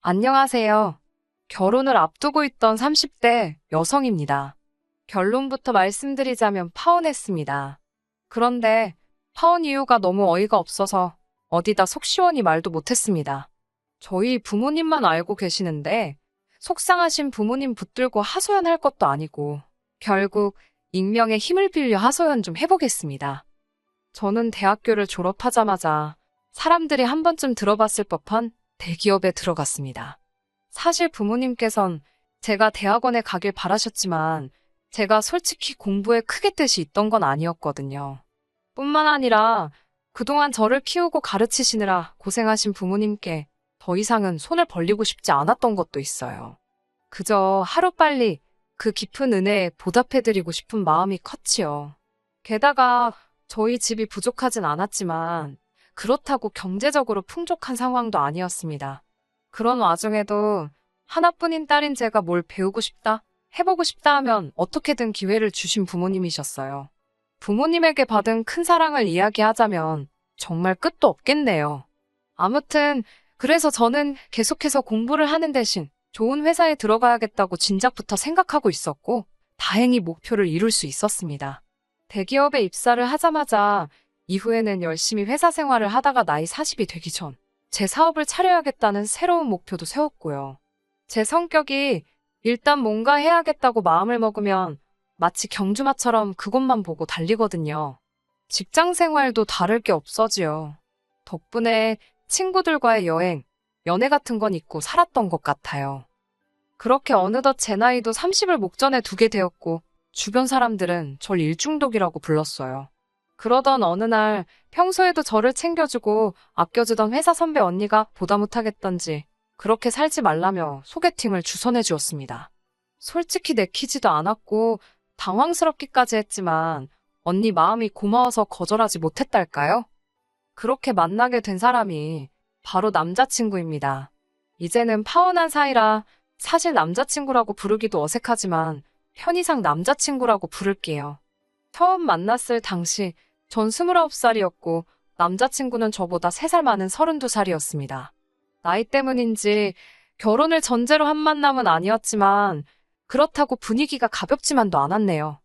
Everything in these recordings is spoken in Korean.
안녕하세요. 결혼을 앞두고 있던 30대 여성입니다. 결론부터 말씀드리자면 파혼했습니다. 그런데 파혼 이유가 너무 어이가 없어서 어디다 속 시원히 말도 못했습니다. 저희 부모님만 알고 계시는데 속상하신 부모님 붙들고 하소연할 것도 아니고 결국 익명의 힘을 빌려 하소연 좀 해보겠습니다. 저는 대학교를 졸업하자마자 사람들이 한 번쯤 들어봤을 법한 대기업에 들어갔습니다. 사실 부모님께선 제가 대학원에 가길 바라셨지만 제가 솔직히 공부에 크게 뜻이 있던 건 아니었거든요. 뿐만 아니라 그동안 저를 키우고 가르치시느라 고생하신 부모님께 더 이상은 손을 벌리고 싶지 않았던 것도 있어요. 그저 하루빨리 그 깊은 은혜에 보답해드리고 싶은 마음이 컸지요. 게다가 저희 집이 부족하진 않았지만 그렇다고 경제적으로 풍족한 상황도 아니었습니다. 그런 와중에도 하나뿐인 딸인 제가 뭘 배우고 싶다, 해보고 싶다 하면 어떻게든 기회를 주신 부모님이셨어요. 부모님에게 받은 큰 사랑을 이야기하자면 정말 끝도 없겠네요. 아무튼 그래서 저는 계속해서 공부를 하는 대신 좋은 회사에 들어가야겠다고 진작부터 생각하고 있었고 다행히 목표를 이룰 수 있었습니다. 대기업에 입사를 하자마자 이후에는 열심히 회사 생활을 하다가 나이 40이 되기 전 제 사업을 차려야겠다는 새로운 목표도 세웠고요. 제 성격이 일단 뭔가 해야겠다고 마음을 먹으면 마치 경주마처럼 그것만 보고 달리거든요. 직장 생활도 다를 게 없어지요. 덕분에 친구들과의 여행, 연애 같은 건 잊고 살았던 것 같아요. 그렇게 어느덧 제 나이도 30을 목전에 두게 되었고 주변 사람들은 절 일중독이라고 불렀어요. 그러던 어느 날 평소에도 저를 챙겨주고 아껴주던 회사 선배 언니가 보다 못하겠던지 그렇게 살지 말라며 소개팅을 주선해 주었습니다. 솔직히 내키지도 않았고 당황스럽기까지 했지만 언니 마음이 고마워서 거절하지 못했달까요? 그렇게 만나게 된 사람이 바로 남자친구입니다. 이제는 파혼한 사이라 사실 남자친구라고 부르기도 어색하지만 편의상 남자친구라고 부를게요. 처음 만났을 당시 전 29살이었고 남자친구는 저보다 3살 많은 32살이었습니다. 나이 때문인지 결혼을 전제로 한 만남은 아니었지만 그렇다고 분위기가 가볍지만도 않았네요.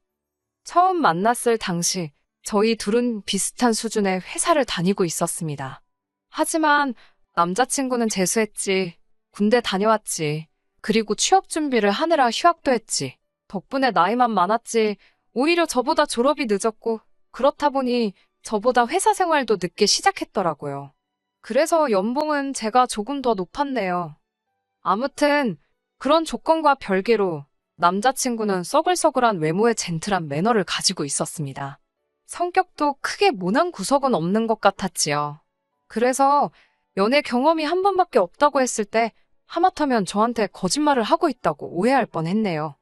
처음 만났을 당시 저희 둘은 비슷한 수준의 회사를 다니고 있었습니다. 하지만 남자친구는 재수했지, 군대 다녀왔지, 그리고 취업 준비를 하느라 휴학도 했지. 덕분에 나이만 많았지 오히려 저보다 졸업이 늦었고 그렇다 보니 저보다 회사 생활도 늦게 시작했더라고요. 그래서 연봉은 제가 조금 더 높았네요. 아무튼 그런 조건과 별개로 남자친구는 써글써글한 외모의 젠틀한 매너를 가지고 있었습니다. 성격도 크게 모난 구석은 없는 것 같았지요. 그래서 연애 경험이 한 번밖에 없다고 했을 때 하마터면 저한테 거짓말을 하고 있다고 오해할 뻔했네요.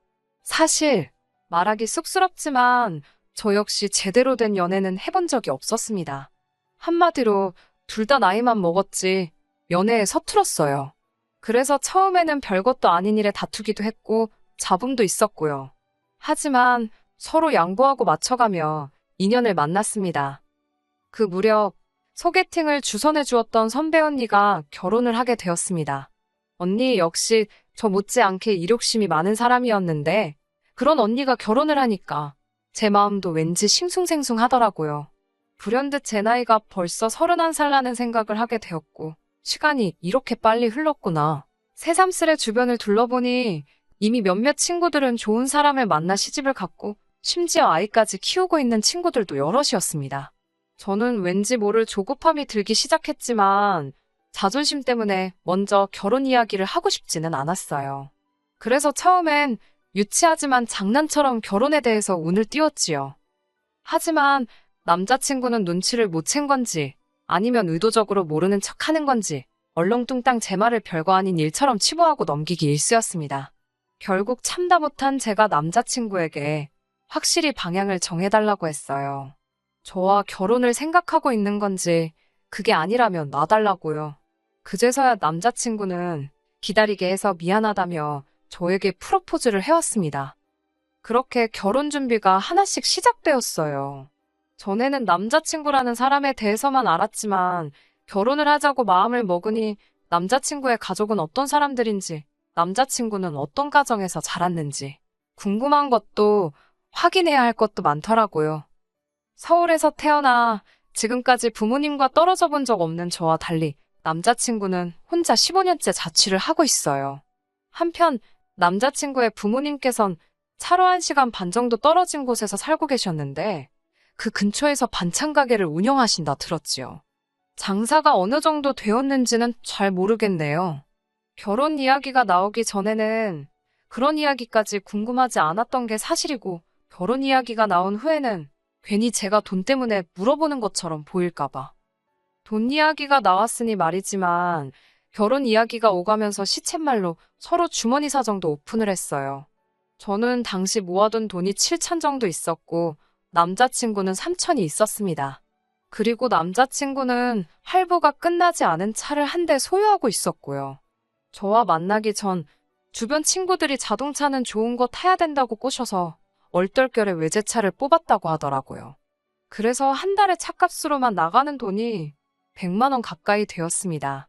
사실 말하기 쑥스럽지만 저 역시 제대로 된 연애는 해본 적이 없었습니다. 한마디로 둘 다 나이만 먹었지 연애에 서툴었어요. 그래서 처음에는 별것도 아닌 일에 다투기도 했고 잡음도 있었고요. 하지만 서로 양보하고 맞춰가며 인연을 만났습니다. 그 무렵 소개팅을 주선해 주었던 선배 언니가 결혼을 하게 되었습니다. 언니 역시 저 못지않게 이력심이 많은 사람이었는데 그런 언니가 결혼을 하니까 제 마음도 왠지 싱숭생숭하더라고요. 불현듯 제 나이가 벌써 31살라는 생각을 하게 되었고 시간이 이렇게 빨리 흘렀구나. 새삼스레 주변을 둘러보니 이미 몇몇 친구들은 좋은 사람을 만나 시집을 갔고 심지어 아이까지 키우고 있는 친구들도 여럿이었습니다. 저는 왠지 모를 조급함이 들기 시작했지만 자존심 때문에 먼저 결혼 이야기를 하고 싶지는 않았어요. 그래서 처음엔 유치하지만 장난처럼 결혼에 대해서 운을 띄웠지요. 하지만 남자친구는 눈치를 못 챈 건지 아니면 의도적으로 모르는 척하는 건지 얼렁뚱땅 제 말을 별거 아닌 일처럼 치부하고 넘기기 일쑤였습니다. 결국 참다 못한 제가 남자친구에게 확실히 방향을 정해달라고 했어요. 저와 결혼을 생각하고 있는 건지 그게 아니라면 놔달라고요. 그제서야 남자친구는 기다리게 해서 미안하다며 저에게 프로포즈를 해왔습니다. 그렇게 결혼 준비가 하나씩 시작되었어요. 전에는 남자친구라는 사람에 대해서만 알았지만 결혼을 하자고 마음을 먹으니 남자친구의 가족은 어떤 사람들인지, 남자친구는 어떤 가정에서 자랐는지 궁금한 것도 확인해야 할 것도 많더라고요. 서울에서 태어나 지금까지 부모님과 떨어져 본 적 없는 저와 달리 남자친구는 혼자 15년째 자취를 하고 있어요. 한편 남자친구의 부모님께선 차로 1시간 반 정도 떨어진 곳에서 살고 계셨는데 그 근처에서 반찬 가게를 운영하신다 들었지요. 장사가 어느 정도 되었는지는 잘 모르겠네요. 결혼 이야기가 나오기 전에는 그런 이야기까지 궁금하지 않았던 게 사실이고 결혼 이야기가 나온 후에는 괜히 제가 돈 때문에 물어보는 것처럼 보일까봐. 돈 이야기가 나왔으니 말이지만 결혼 이야기가 오가면서 시쳇말로 서로 주머니 사정도 오픈을 했어요. 저는 당시 모아둔 돈이 7천 정도 있었고 남자친구는 3천이 있었습니다. 그리고 남자친구는 할부가 끝나지 않은 차를 한 대 소유하고 있었고요. 저와 만나기 전 주변 친구들이 자동차는 좋은 거 타야 된다고 꼬셔서 얼떨결에 외제차를 뽑았다고 하더라고요. 그래서 한 달에 차값으로만 나가는 돈이 100만 원 가까이 되었습니다.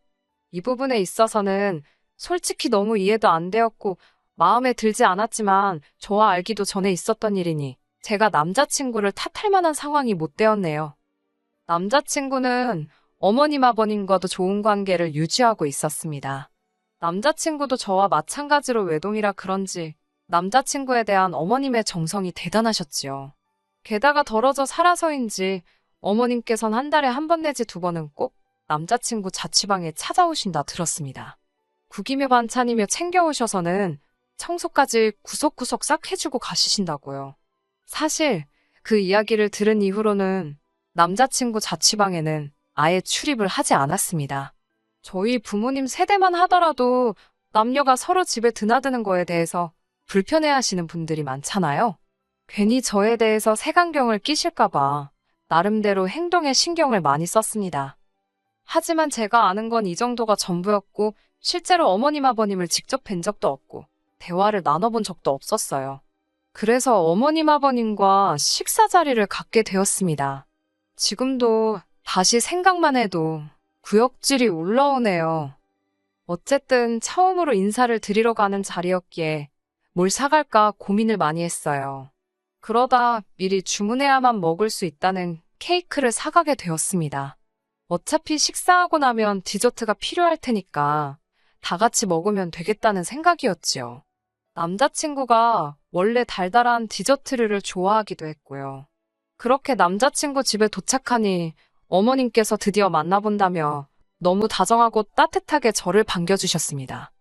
이 부분에 있어서는 솔직히 너무 이해도 안 되었고 마음에 들지 않았지만 저와 알기도 전에 있었던 일이니 제가 남자친구를 탓할 만한 상황이 못 되었네요. 남자친구는 어머님 아버님과도 좋은 관계를 유지하고 있었습니다. 남자친구도 저와 마찬가지로 외동이라 그런지 남자친구에 대한 어머님의 정성이 대단하셨지요. 게다가 덜어져 살아서인지 어머님께선 한 달에 한 번 내지 두 번은 꼭 남자친구 자취방에 찾아오신다 들었습니다. 국이며 반찬이며 챙겨오셔서는 청소까지 구석구석 싹 해주고 가시신다고요. 사실 그 이야기를 들은 이후로는 남자친구 자취방에는 아예 출입을 하지 않았습니다. 저희 부모님 세대만 하더라도 남녀가 서로 집에 드나드는 거에 대해서 불편해하시는 분들이 많잖아요. 괜히 저에 대해서 색안경을 끼실까봐 나름대로 행동에 신경을 많이 썼습니다. 하지만 제가 아는 건 이 정도가 전부였고 실제로 어머님 아버님을 직접 뵌 적도 없고 대화를 나눠본 적도 없었어요. 그래서 어머님 아버님과 식사 자리를 갖게 되었습니다. 지금도 다시 생각만 해도 구역질이 올라오네요. 어쨌든 처음으로 인사를 드리러 가는 자리였기에 뭘 사갈까 고민을 많이 했어요. 그러다 미리 주문해야만 먹을 수 있다는 케이크를 사가게 되었습니다. 어차피 식사하고 나면 디저트가 필요할 테니까 다 같이 먹으면 되겠다는 생각이었지요. 남자친구가 원래 달달한 디저트류를 좋아하기도 했고요. 그렇게 남자친구 집에 도착하니 어머님께서 드디어 만나본다며 너무 다정하고 따뜻하게 저를 반겨주셨습니다.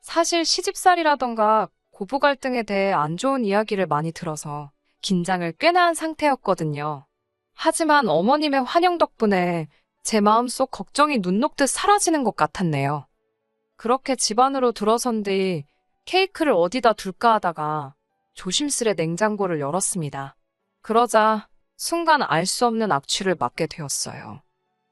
사실 시집살이라던가 고부 갈등에 대해 안 좋은 이야기를 많이 들어서 긴장을 꽤나 한 상태였거든요. 하지만 어머님의 환영 덕분에 제 마음속 걱정이 눈 녹듯 사라지는 것 같았네요. 그렇게 집 안으로 들어선 뒤 케이크를 어디다 둘까 하다가 조심스레 냉장고를 열었습니다. 그러자 순간 알 수 없는 악취를 맡게 되었어요.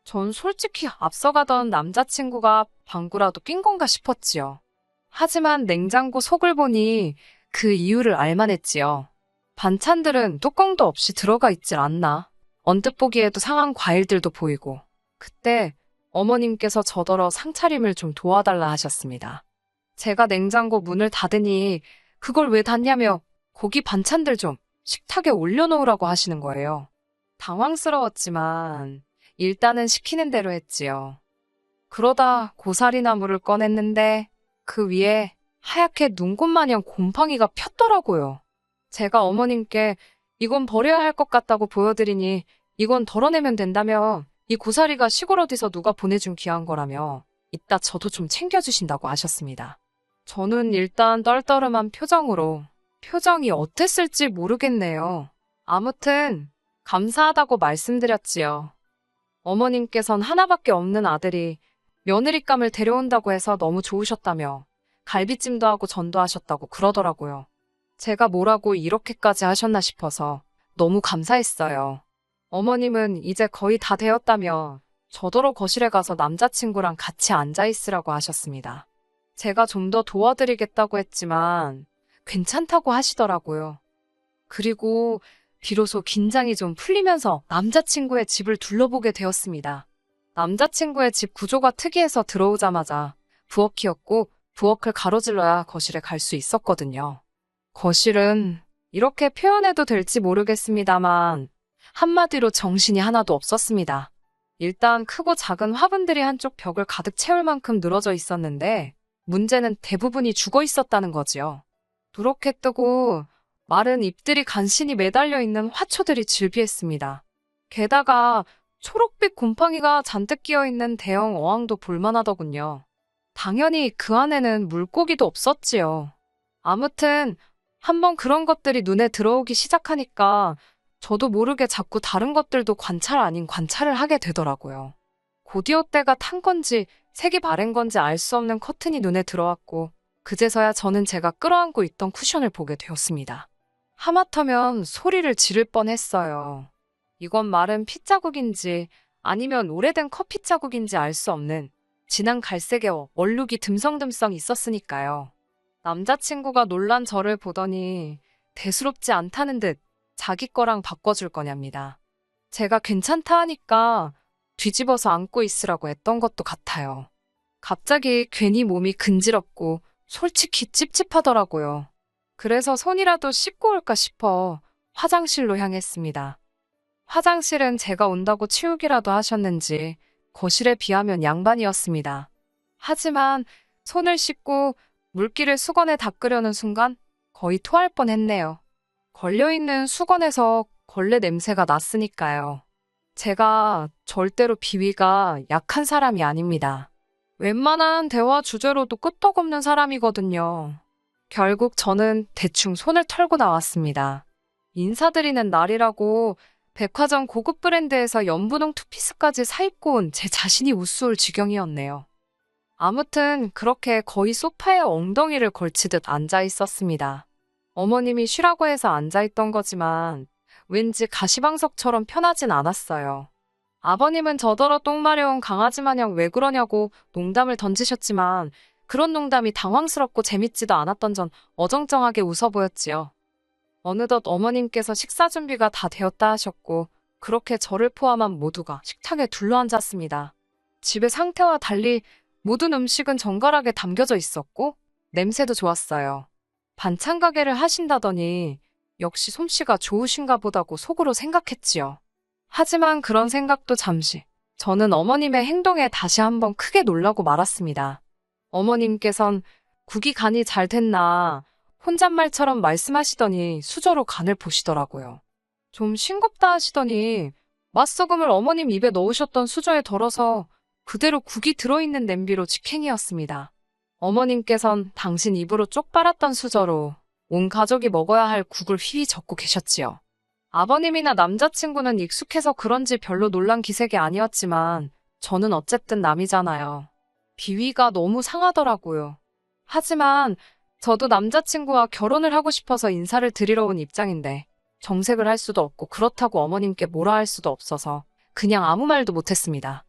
전 솔직히 앞서가던 남자친구가 방구라도 낀 건가 싶었지요. 하지만 냉장고 속을 보니 그 이유를 알만했지요. 반찬들은 뚜껑도 없이 들어가 있질 않나. 언뜻 보기에도 상한 과일들도 보이고. 그때 어머님께서 저더러 상차림을 좀 도와달라 하셨습니다. 제가 냉장고 문을 닫으니 그걸 왜 닫냐며 고기 반찬들 좀 식탁에 올려놓으라고 하시는 거예요. 당황스러웠지만 일단은 시키는 대로 했지요. 그러다 고사리나물을 꺼냈는데 그 위에 하얗게 눈꽃마냥 곰팡이가 폈더라고요. 제가 어머님께 이건 버려야 할 것 같다고 보여드리니 이건 덜어내면 된다며 이 고사리가 시골 어디서 누가 보내준 귀한 거라며 이따 저도 좀 챙겨주신다고 하셨습니다. 저는 일단 떨떠름한 표정으로 표정이 어땠을지 모르겠네요. 아무튼 감사하다고 말씀드렸지요. 어머님께선 하나밖에 없는 아들이 며느리감을 데려온다고 해서 너무 좋으셨다며 갈비찜도 하고 전도 하셨다고 그러더라고요. 제가 뭐라고 이렇게까지 하셨나 싶어서 너무 감사했어요. 어머님은 이제 거의 다 되었다며 저더러 거실에 가서 남자친구랑 같이 앉아있으라고 하셨습니다. 제가 좀 더 도와드리겠다고 했지만 괜찮다고 하시더라고요. 그리고 비로소 긴장이 좀 풀리면서 남자친구의 집을 둘러보게 되었습니다. 남자친구의 집 구조가 특이해서 들어오자마자 부엌이었고 부엌을 가로질러야 거실에 갈 수 있었거든요. 거실은 이렇게 표현해도 될지 모르겠습니다만 한마디로 정신이 하나도 없었습니다. 일단 크고 작은 화분들이 한쪽 벽을 가득 채울 만큼 늘어져 있었는데 문제는 대부분이 죽어 있었다는 거지요. 누렇게 뜨고 마른 잎들이 간신히 매달려 있는 화초들이 즐비했습니다. 게다가 초록빛 곰팡이가 잔뜩 끼어 있는 대형 어항도 볼만하더군요. 당연히 그 안에는 물고기도 없었지요. 아무튼 한번 그런 것들이 눈에 들어오기 시작하니까 저도 모르게 자꾸 다른 것들도 관찰 아닌 관찰을 하게 되더라고요. 곧이어 때가 탄 건지 색이 바랜 건지 알 수 없는 커튼이 눈에 들어왔고 그제서야 저는 제가 끌어안고 있던 쿠션을 보게 되었습니다. 하마터면 소리를 지를 뻔했어요. 이건 마른 피 자국인지 아니면 오래된 커피 자국인지 알 수 없는 진한 갈색의 얼룩이 듬성듬성 있었으니까요. 남자친구가 놀란 저를 보더니 대수롭지 않다는 듯 자기 거랑 바꿔줄 거냐입니다. 제가 괜찮다 하니까 뒤집어서 안고 있으라고 했던 것도 같아요. 갑자기 괜히 몸이 근지럽고 솔직히 찝찝하더라고요. 그래서 손이라도 씻고 올까 싶어 화장실로 향했습니다. 화장실은 제가 온다고 치우기라도 하셨는지 거실에 비하면 양반이었습니다. 하지만 손을 씻고 물기를 수건에 닦으려는 순간 거의 토할 뻔했네요. 걸려있는 수건에서 걸레 냄새가 났으니까요. 제가 절대로 비위가 약한 사람이 아닙니다. 웬만한 대화 주제로도 끄떡없는 사람이거든요. 결국 저는 대충 손을 털고 나왔습니다. 인사드리는 날이라고 백화점 고급 브랜드에서 연분홍 투피스까지 사입고 온 제 자신이 우스울 지경이었네요. 아무튼 그렇게 거의 소파에 엉덩이를 걸치듯 앉아 있었습니다. 어머님이 쉬라고 해서 앉아있던 거지만 왠지 가시방석처럼 편하진 않았어요. 아버님은 저더러 똥 마려운 강아지 마냥 왜 그러냐고 농담을 던지셨지만 그런 농담이 당황스럽고 재밌지도 않았던 전 어정쩡하게 웃어 보였지요. 어느덧 어머님께서 식사 준비가 다 되었다 하셨고 그렇게 저를 포함한 모두가 식탁에 둘러앉았습니다. 집의 상태와 달리 모든 음식은 정갈하게 담겨져 있었고 냄새도 좋았어요. 반찬 가게를 하신다더니 역시 솜씨가 좋으신가 보다고 속으로 생각했지요. 하지만 그런 생각도 잠시. 저는 어머님의 행동에 다시 한번 크게 놀라고 말았습니다. 어머님께선 국이 간이 잘 됐나 혼잣말처럼 말씀하시더니 수저로 간을 보시더라고요. 좀 싱겁다 하시더니 맛소금을 어머님 입에 넣으셨던 수저에 덜어서 그대로 국이 들어있는 냄비로 직행이었습니다. 어머님께선 당신 입으로 쪽 빨았던 수저로 온 가족이 먹어야 할 국을 휘휘 젓고 계셨지요. 아버님이나 남자친구는 익숙해서 그런지 별로 놀란 기색이 아니었지만 저는 어쨌든 남이잖아요. 비위가 너무 상하더라고요. 하지만 저도 남자친구와 결혼을 하고 싶어서 인사를 드리러 온 입장인데 정색을 할 수도 없고 그렇다고 어머님께 뭐라 할 수도 없어서 그냥 아무 말도 못했습니다.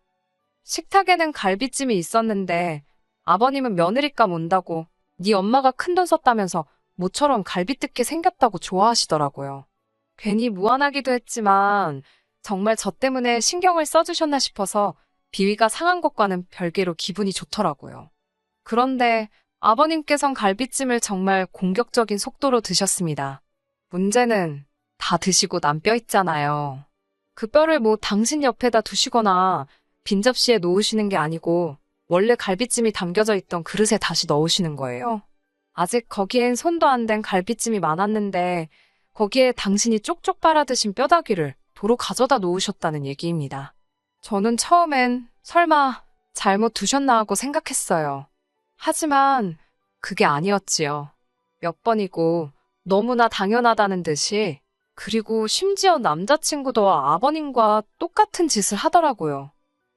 식탁에는 갈비찜이 있었는데 아버님은 며느리감 온다고 네 엄마가 큰돈 썼다면서 모처럼 갈비 뜯게 생겼다고 좋아하시더라고요. 괜히 무안하기도 했지만 정말 저 때문에 신경을 써주셨나 싶어서 비위가 상한 것과는 별개로 기분이 좋더라고요. 그런데 아버님께선 갈비찜을 정말 공격적인 속도로 드셨습니다. 문제는 다 드시고 남 뼈 있잖아요. 그 뼈를 뭐 당신 옆에다 두시거나 빈 접시에 놓으시는 게 아니고 원래 갈비찜이 담겨져 있던 그릇에 다시 넣으시는 거예요. 아직 거기엔 손도 안 댄 갈비찜이 많았는데 거기에 당신이 쪽쪽 빨아드신 뼈다귀를 도로 가져다 놓으셨다는 얘기입니다. 저는 처음엔 설마 잘못 두셨나 하고 생각했어요. 하지만 그게 아니었지요. 몇 번이고 너무나 당연하다는 듯이 그리고 심지어 남자친구도 아버님과 똑같은 짓을 하더라고요.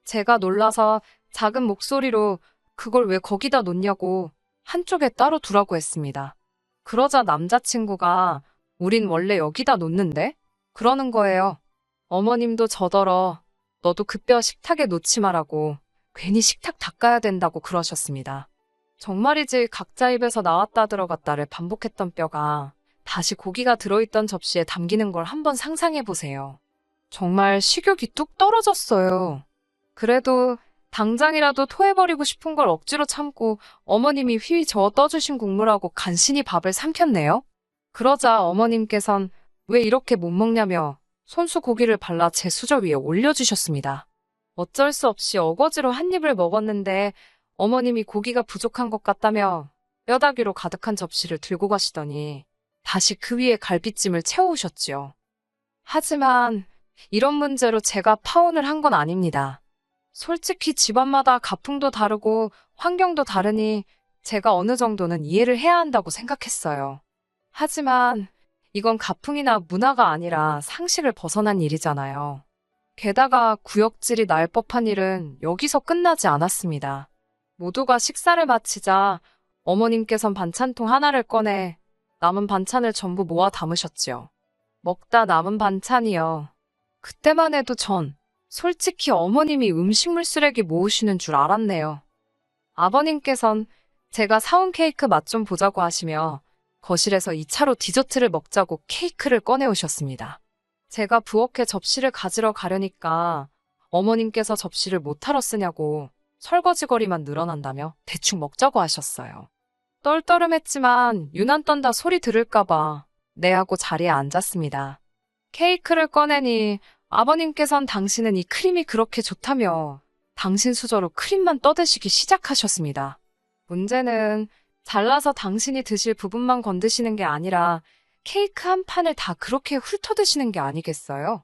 제가 놀라서 작은 목소리로 그걸 왜 거기다 놓냐고 한쪽에 따로 두라고 했습니다. 그러자 남자친구가 우린 원래 여기다 놓는데? 그러는 거예요. 어머님도 저더러 너도 그 뼈 식탁에 놓지 마라고 괜히 식탁 닦아야 된다고 그러셨습니다. 정말이지 각자 입에서 나왔다 들어갔다를 반복했던 뼈가 다시 고기가 들어있던 접시에 담기는 걸 한번 상상해 보세요. 정말 식욕이 뚝 떨어졌어요. 그래도 당장이라도 토해버리고 싶은 걸 억지로 참고 어머님이 휘휘 저어 떠주신 국물하고 간신히 밥을 삼켰네요. 그러자 어머님께선 왜 이렇게 못 먹냐며 손수 고기를 발라 제 수저 위에 올려주셨습니다. 어쩔 수 없이 어거지로 한 입을 먹었는데 어머님이 고기가 부족한 것 같다며 뼈다귀로 가득한 접시를 들고 가시더니 다시 그 위에 갈비찜을 채워오셨지요. 하지만 이런 문제로 제가 파혼을 한 건 아닙니다. 솔직히 집안마다 가풍도 다르고 환경도 다르니 제가 어느 정도는 이해를 해야 한다고 생각했어요. 하지만 이건 가풍이나 문화가 아니라 상식을 벗어난 일이잖아요. 게다가 구역질이 날 법한 일은 여기서 끝나지 않았습니다. 모두가 식사를 마치자 어머님께선 반찬통 하나를 꺼내 남은 반찬을 전부 모아 담으셨지요. 먹다 남은 반찬이요. 그때만 해도 전 솔직히 어머님이 음식물 쓰레기 모으시는 줄 알았네요. 아버님께선 제가 사온 케이크 맛 좀 보자고 하시며 거실에서 2차로 디저트를 먹자고 케이크를 꺼내오셨습니다. 제가 부엌에 접시를 가지러 가려니까 어머님께서 접시를 못하러 쓰냐고 설거지거리만 늘어난다며 대충 먹자고 하셨어요. 떨떠름했지만 유난 떤다 소리 들을까봐 네 하고 자리에 앉았습니다. 케이크를 꺼내니 아버님께선 당신은 이 크림이 그렇게 좋다며 당신 수저로 크림만 떠드시기 시작하셨습니다. 문제는 잘라서 당신이 드실 부분만 건드시는 게 아니라 케이크 한 판을 다 그렇게 훑어드시는 게 아니겠어요?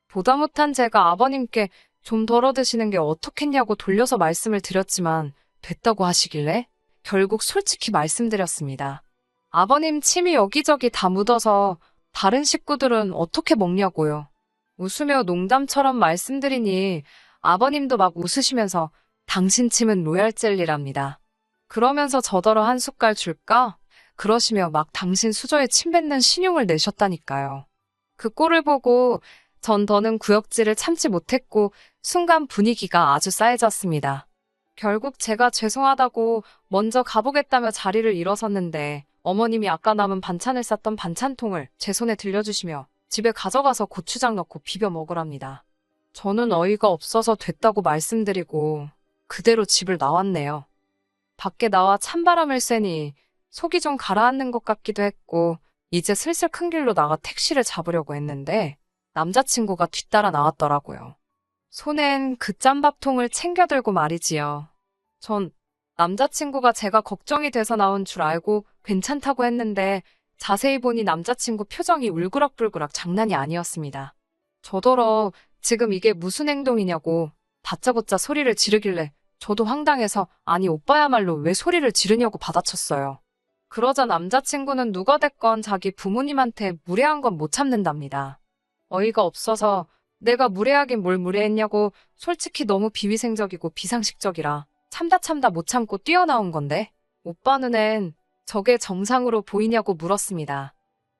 보다 못한 제가 아버님께 좀 덜어 드시는 게 어떻겠냐고 돌려서 말씀을 드렸지만 됐다고 하시길래 결국 솔직히 말씀드렸습니다. 아버님 침이 여기저기 다 묻어서 다른 식구들은 어떻게 먹냐고요. 웃으며 농담처럼 말씀드리니 아버님도 막 웃으시면서 당신 침은 로얄 젤리랍니다. 그러면서 저더러 한 숟갈 줄까? 그러시며 막 당신 수저에 침 뱉는 신용을 내셨다니까요. 그 꼴을 보고 전 더는 구역질을 참지 못했고 순간 분위기가 아주 싸해졌습니다. 결국 제가 죄송하다고 먼저 가보겠다며 자리를 일어섰는데 어머님이 아까 남은 반찬을 쌌던 반찬통을 제 손에 들려주시며 집에 가져가서 고추장 넣고 비벼 먹으랍니다. 저는 어이가 없어서 됐다고 말씀드리고 그대로 집을 나왔네요. 밖에 나와 찬바람을 쐬니 속이 좀 가라앉는 것 같기도 했고 이제 슬슬 큰 길로 나가 택시를 잡으려고 했는데 남자친구가 뒤따라 나왔더라고요. 손엔 그 짬밥통을 챙겨 들고 말이지요. 전 남자친구가 제가 걱정이 돼서 나온 줄 알고 괜찮다고 했는데 자세히 보니 남자친구 표정이 울그락불그락 장난이 아니었습니다. 저더러 지금 이게 무슨 행동이냐고 다짜고짜 소리를 지르길래 저도 황당해서 아니 오빠야말로 왜 소리를 지르냐고 받아쳤어요. 그러자 남자친구는 누가 됐건 자기 부모님한테 무례한 건 못 참는답니다. 어이가 없어서 내가 무례하긴 뭘 무례했냐고 솔직히 너무 비위생적이고 비상식적이라 참다 못 참고 뛰어나온 건데 오빠 눈엔 저게 정상으로 보이냐고 물었습니다.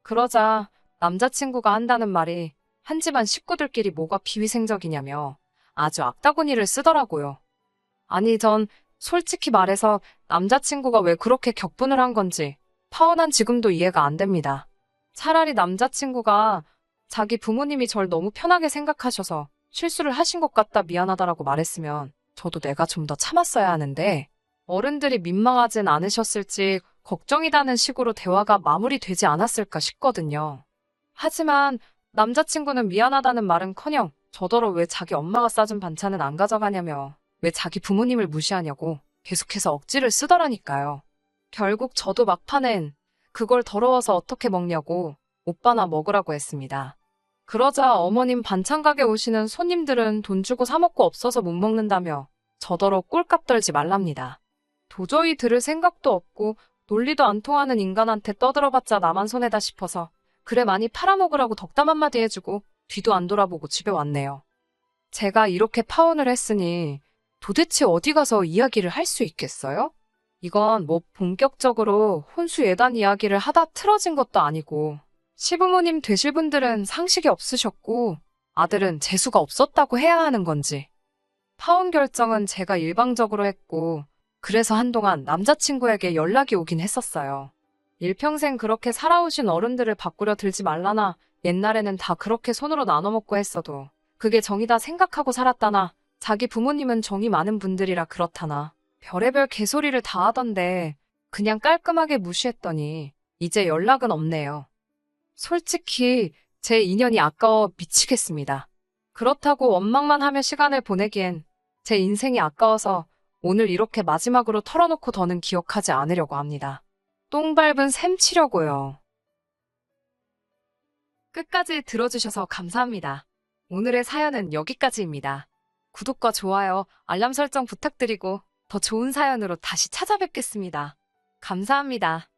그러자 남자친구가 한다는 말이 한 집안 식구들끼리 뭐가 비위생적이냐며 아주 악다구니를 쓰더라고요. 아니 전 솔직히 말해서 남자친구가 왜 그렇게 격분을 한 건지 파혼한 지금도 이해가 안 됩니다. 차라리 남자친구가 자기 부모님이 절 너무 편하게 생각하셔서 실수를 하신 것 같다 미안하다라고 말했으면 저도 내가 좀 더 참았어야 하는데 어른들이 민망하진 않으셨을지 걱정이라는 식으로 대화가 마무리되지 않았을까 싶거든요. 하지만 남자친구는 미안하다는 말은커녕 저더러 왜 자기 엄마가 싸준 반찬은 안 가져가냐며 왜 자기 부모님을 무시하냐고 계속해서 억지를 쓰더라니까요. 결국 저도 막판엔 그걸 더러워서 어떻게 먹냐고 오빠나 먹으라고 했습니다. 그러자 어머님 반찬 가게 오시는 손님들은 돈 주고 사 먹고 없어서 못 먹는다며 저더러 꼴값 떨지 말랍니다. 도저히 들을 생각도 없고 논리도 안 통하는 인간한테 떠들어봤자 나만 손해다 싶어서 그래 많이 팔아먹으라고 덕담 한마디 해주고 뒤도 안 돌아보고 집에 왔네요. 제가 이렇게 파혼을 했으니 도대체 어디 가서 이야기를 할 수 있겠어요? 이건 뭐 본격적으로 혼수 예단 이야기를 하다 틀어진 것도 아니고 시부모님 되실 분들은 상식이 없으셨고 아들은 재수가 없었다고 해야 하는 건지 파혼 결정은 제가 일방적으로 했고 그래서 한동안 남자친구에게 연락이 오긴 했었어요. 일평생 그렇게 살아오신 어른들을 바꾸려 들지 말라나 옛날에는 다 그렇게 손으로 나눠 먹고 했어도 그게 정이다 생각하고 살았다나 자기 부모님은 정이 많은 분들이라 그렇다나 별의별 개소리를 다 하던데 그냥 깔끔하게 무시했더니 이제 연락은 없네요. 솔직히 제 인연이 아까워 미치겠습니다. 그렇다고 원망만 하며 시간을 보내기엔 제 인생이 아까워서 오늘 이렇게 마지막으로 털어놓고 더는 기억하지 않으려고 합니다. 똥 밟은 셈 치려고요. 끝까지 들어주셔서 감사합니다. 오늘의 사연은 여기까지입니다. 구독과 좋아요, 알람 설정 부탁드리고 더 좋은 사연으로 다시 찾아뵙겠습니다. 감사합니다.